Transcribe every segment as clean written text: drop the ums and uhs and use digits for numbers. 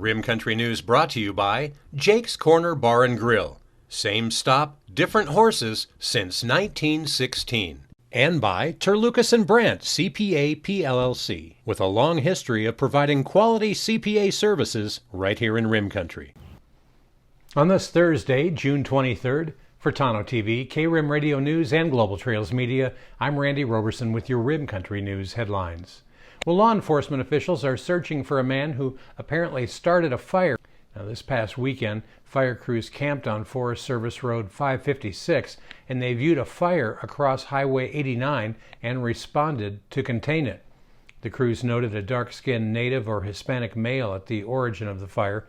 Rim Country News brought to you by Jake's Corner Bar and Grill. Same stop, different horses since 1916. And by Terlucas and Brandt, CPA PLLC, with a long history of providing quality CPA services right here in Rim Country. On this Thursday, June 23rd, for Tonto-TV, K-Rim Radio News, and Global Trails Media, I'm Randy Roberson with your Rim Country News headlines. Well, law enforcement officials are searching for a man who apparently started a fire. Now, this past weekend, fire crews camped on Forest Service Road 556, and they viewed a fire across Highway 89 and responded to contain it. The crews noted a dark-skinned Native or Hispanic male at the origin of the fire.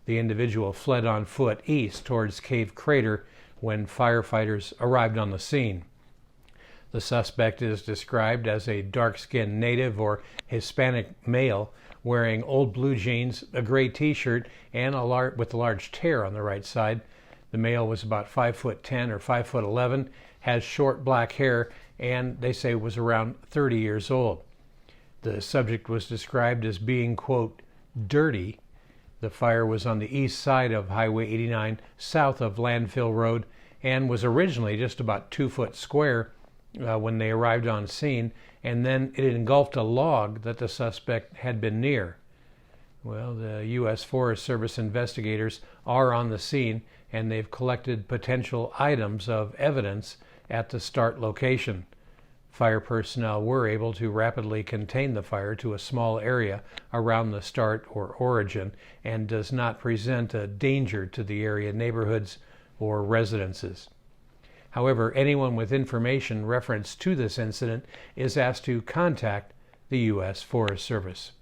The individual fled on foot east towards Cave Crater when firefighters arrived on the scene. The suspect is described as a dark-skinned Native or Hispanic male wearing old blue jeans, a gray t-shirt, and with a large tear on the right side. The male was about 5'10" or 5'11", has short black hair, and they say was around 30 years old. The subject was described as being, quote, dirty. The fire was on the east side of Highway 89, south of Landfill Road, and was originally just about 2 foot square when they arrived on scene, and then it engulfed a log that the suspect had been near. Well, the U.S. Forest Service investigators are on the scene, and they've collected potential items of evidence at the start location. Fire personnel were able to rapidly contain the fire to a small area around the start or origin and does not present a danger to the area neighborhoods or residences. However, anyone with information reference to this incident is asked to contact the U.S. Forest Service.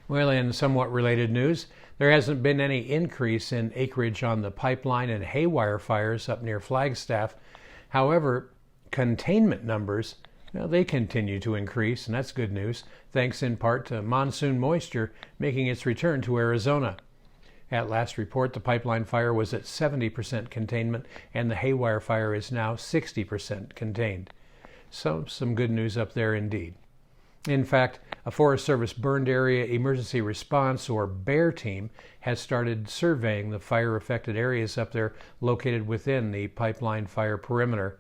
Well, in somewhat related news, there hasn't been any increase in acreage on the pipeline and haywire fires up near Flagstaff. However, containment numbers, they continue to increase, and that's good news, thanks in part to monsoon moisture making its return to Arizona. At last report, the pipeline fire was at 70% containment, and the haywire fire is now 60% contained. So, some good news up there indeed. In fact, a Forest Service Burned Area Emergency Response, or BEAR team, has started surveying the fire-affected areas up there located within the pipeline fire perimeter.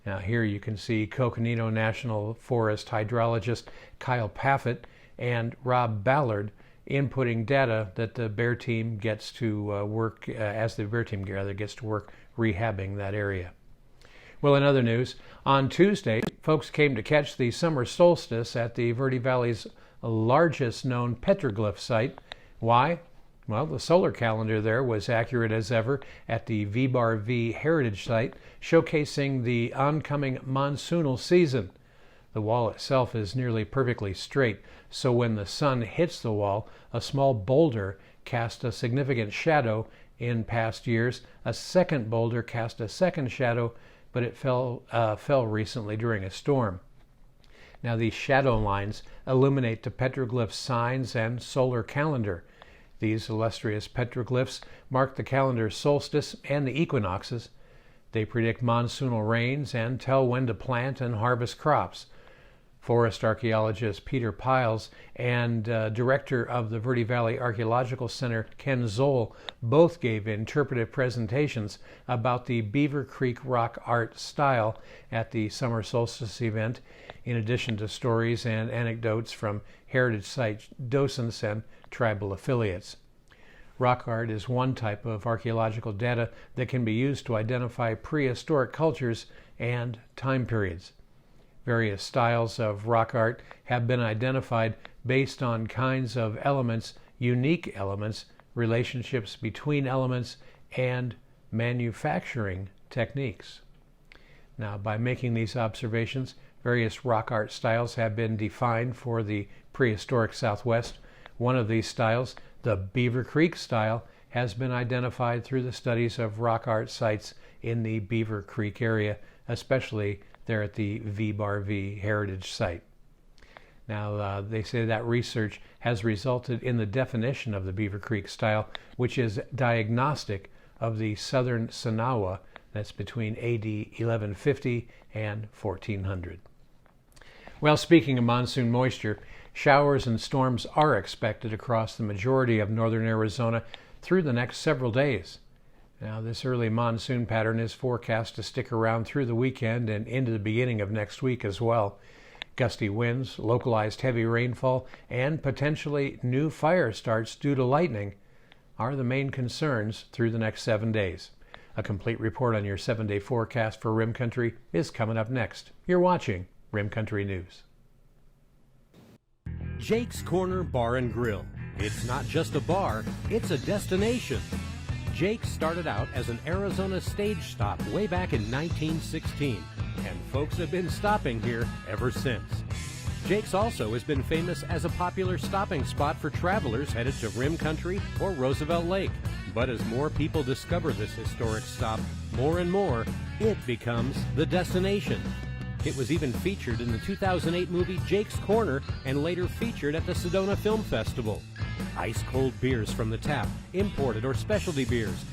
Now here you can see Coconino National Forest hydrologist Kyle Paffett and Rob Ballard inputting data that the BEAR team gets to work rehabbing that area. Well, in other news, on Tuesday, folks came to catch the summer solstice at the Verde Valley's largest known petroglyph site. Why? Well, the solar calendar there was accurate as ever at the V-Bar-V Heritage Site, showcasing the oncoming monsoonal season. The wall itself is nearly perfectly straight, so when the sun hits the wall, a small boulder cast a significant shadow in past years. A second boulder cast a second shadow, but it fell recently during a storm. Now these shadow lines illuminate the petroglyph signs and solar calendar. These illustrious petroglyphs mark the calendar's solstice and the equinoxes. They predict monsoonal rains and tell when to plant and harvest crops. Forest archaeologist Peter Piles and director of the Verde Valley Archaeological Center Ken Zoll both gave interpretive presentations about the Beaver Creek rock art style at the summer solstice event, in addition to stories and anecdotes from heritage site docents and tribal affiliates. Rock art is one type of archaeological data that can be used to identify prehistoric cultures and time periods. Various styles of rock art have been identified based on kinds of elements, unique elements, relationships between elements, and manufacturing techniques. Now, by making these observations, various rock art styles have been defined for the prehistoric Southwest. One of these styles, the Beaver Creek style, has been identified through the studies of rock art sites in the Beaver Creek area, especially there at the V-Bar-V Heritage Site. Now, they say that research has resulted in the definition of the Beaver Creek style, which is diagnostic of the southern Sanawa, that's between AD 1150 and 1400. Well, speaking of monsoon moisture, Showers and storms are expected across the majority of northern Arizona through the next several days. Now, this early monsoon pattern is forecast to stick around through the weekend and into the beginning of next week as well. Gusty winds, localized heavy rainfall, and potentially new fire starts due to lightning are the main concerns through the next 7 days. A complete report on your 7-day forecast for Rim Country is coming up next. You're watching Rim Country News. Jake's Corner Bar and Grill. It's not just a bar, it's a destination. Jake started out as an Arizona stage stop way back in 1916, and folks have been stopping here ever since. Jake's also has been famous as a popular stopping spot for travelers headed to Rim Country or Roosevelt Lake. But as more people discover this historic stop, more and more, it becomes the destination. It was even featured in the 2008 movie Jake's Corner and later featured at the Sedona Film Festival. Ice-cold beers from the tap, imported or specialty beers,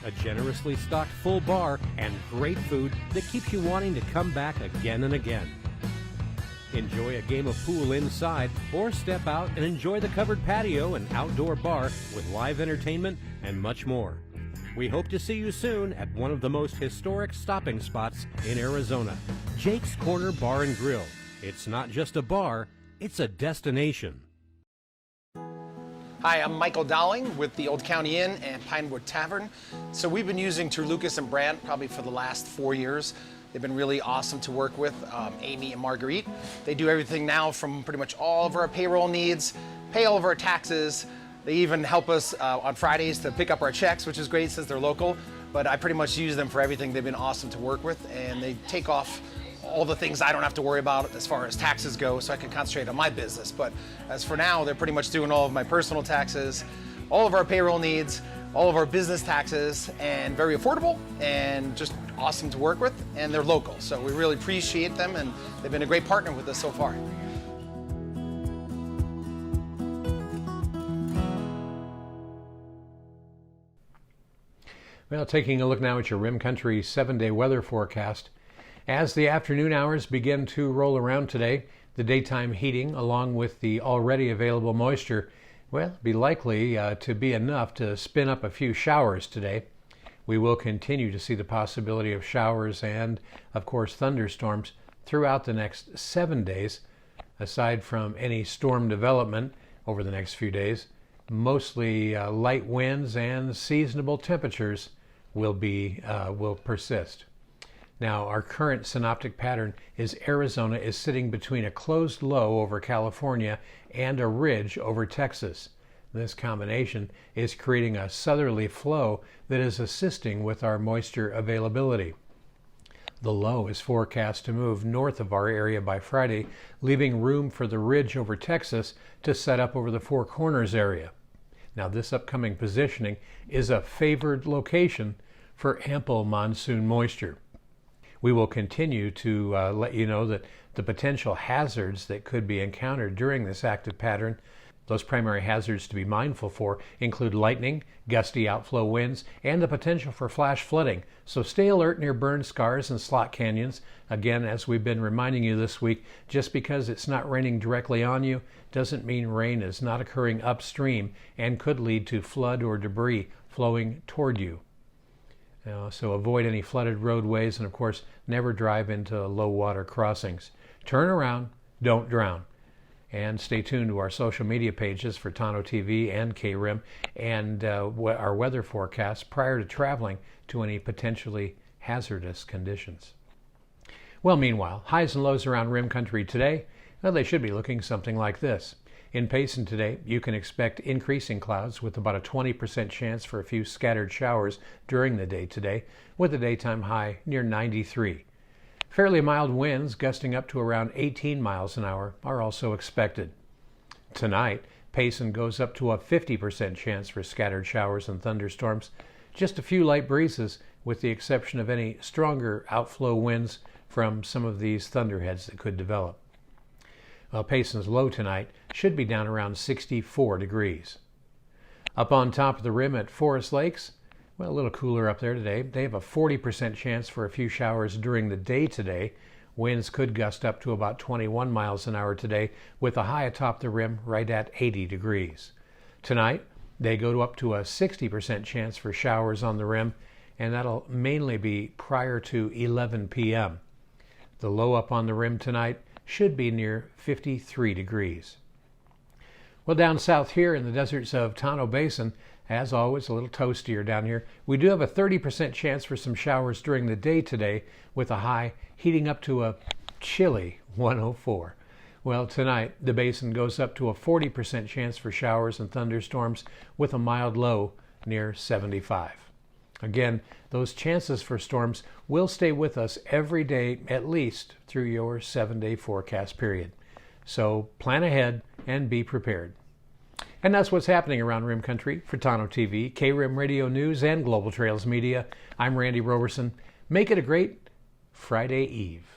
a generously stocked full bar, and great food that keeps you wanting to come back again and again. Enjoy a game of pool inside or step out and enjoy the covered patio and outdoor bar with live entertainment and much more. We hope to see you soon at one of the most historic stopping spots in Arizona, Jake's Corner Bar and Grill. It's not just a bar, it's a destination. Hi, I'm Michael Dowling with the Old County Inn and Pinewood Tavern. So we've been using Terlucas and Brandt probably for the last 4 years. They've been really awesome to work with, Amy and Marguerite. They do everything now from pretty much all of our payroll needs, pay all of our taxes. They even help us on Fridays to pick up our checks, which is great since they're local. But I pretty much use them for everything. They've been awesome to work with, and they take off all the things I don't have to worry about as far as taxes go, so I can concentrate on my business. But as for now, they're pretty much doing all of my personal taxes, all of our payroll needs, all of our business taxes, and very affordable and just awesome to work with, and they're local. So we really appreciate them, and they've been a great partner with us so far. Well, taking a look now at your Rim Country 7-day weather forecast. As the afternoon hours begin to roll around today, the daytime heating, along with the already available moisture, will be likely to be enough to spin up a few showers today. We will continue to see the possibility of showers and, of course, thunderstorms throughout the next 7 days. Aside from any storm development over the next few days, mostly light winds and seasonable temperatures will persist. Now, our current synoptic pattern is Arizona is sitting between a closed low over California and a ridge over Texas. This combination is creating a southerly flow that is assisting with our moisture availability. The low is forecast to move north of our area by Friday, leaving room for the ridge over Texas to set up over the Four Corners area. Now, this upcoming positioning is a favored location for ample monsoon moisture. We will continue to let you know that the potential hazards that could be encountered during this active pattern. Those primary hazards to be mindful for include lightning, gusty outflow winds, and the potential for flash flooding. So stay alert near burn scars and slot canyons. Again, as we've been reminding you this week, just because it's not raining directly on you doesn't mean rain is not occurring upstream and could lead to flood or debris flowing toward you. So avoid any flooded roadways, and of course, never drive into low water crossings. Turn around, don't drown. And stay tuned to our social media pages for Tonto-TV and KRIM and our weather forecasts prior to traveling to any potentially hazardous conditions. Well, meanwhile, highs and lows around Rim Country today, well, they should be looking something like this. In Payson today, you can expect increasing clouds with about a 20% chance for a few scattered showers during the day today, with a daytime high near 93. Fairly mild winds gusting up to around 18 miles an hour are also expected. Tonight, Payson goes up to a 50% chance for scattered showers and thunderstorms, just a few light breezes with the exception of any stronger outflow winds from some of these thunderheads that could develop. Well, Payson's low tonight should be down around 64 degrees. Up on top of the rim at Forest Lakes, well, a little cooler up there today. They have a 40% chance for a few showers during the day today, Winds could gust up to about 21 miles an hour today, with a high atop the rim right at 80 degrees. Tonight, they go up to a 60% chance for showers on the rim, and that'll mainly be prior to 11 p.m. The low up on the rim tonight should be near 53 degrees. Well, down south here in the deserts of Tonto Basin, as always, a little toastier down here. We do have a 30% chance for some showers during the day today, with a high heating up to a chilly 104. Well, tonight, the basin goes up to a 40% chance for showers and thunderstorms, with a mild low near 75. Again, those chances for storms will stay with us every day, at least through your 7-day forecast period. So plan ahead and be prepared. And that's what's happening around Rim Country. For Tonto-TV, K-Rim Radio News, and Global Trails Media, I'm Randy Roberson. Make it a great Friday Eve.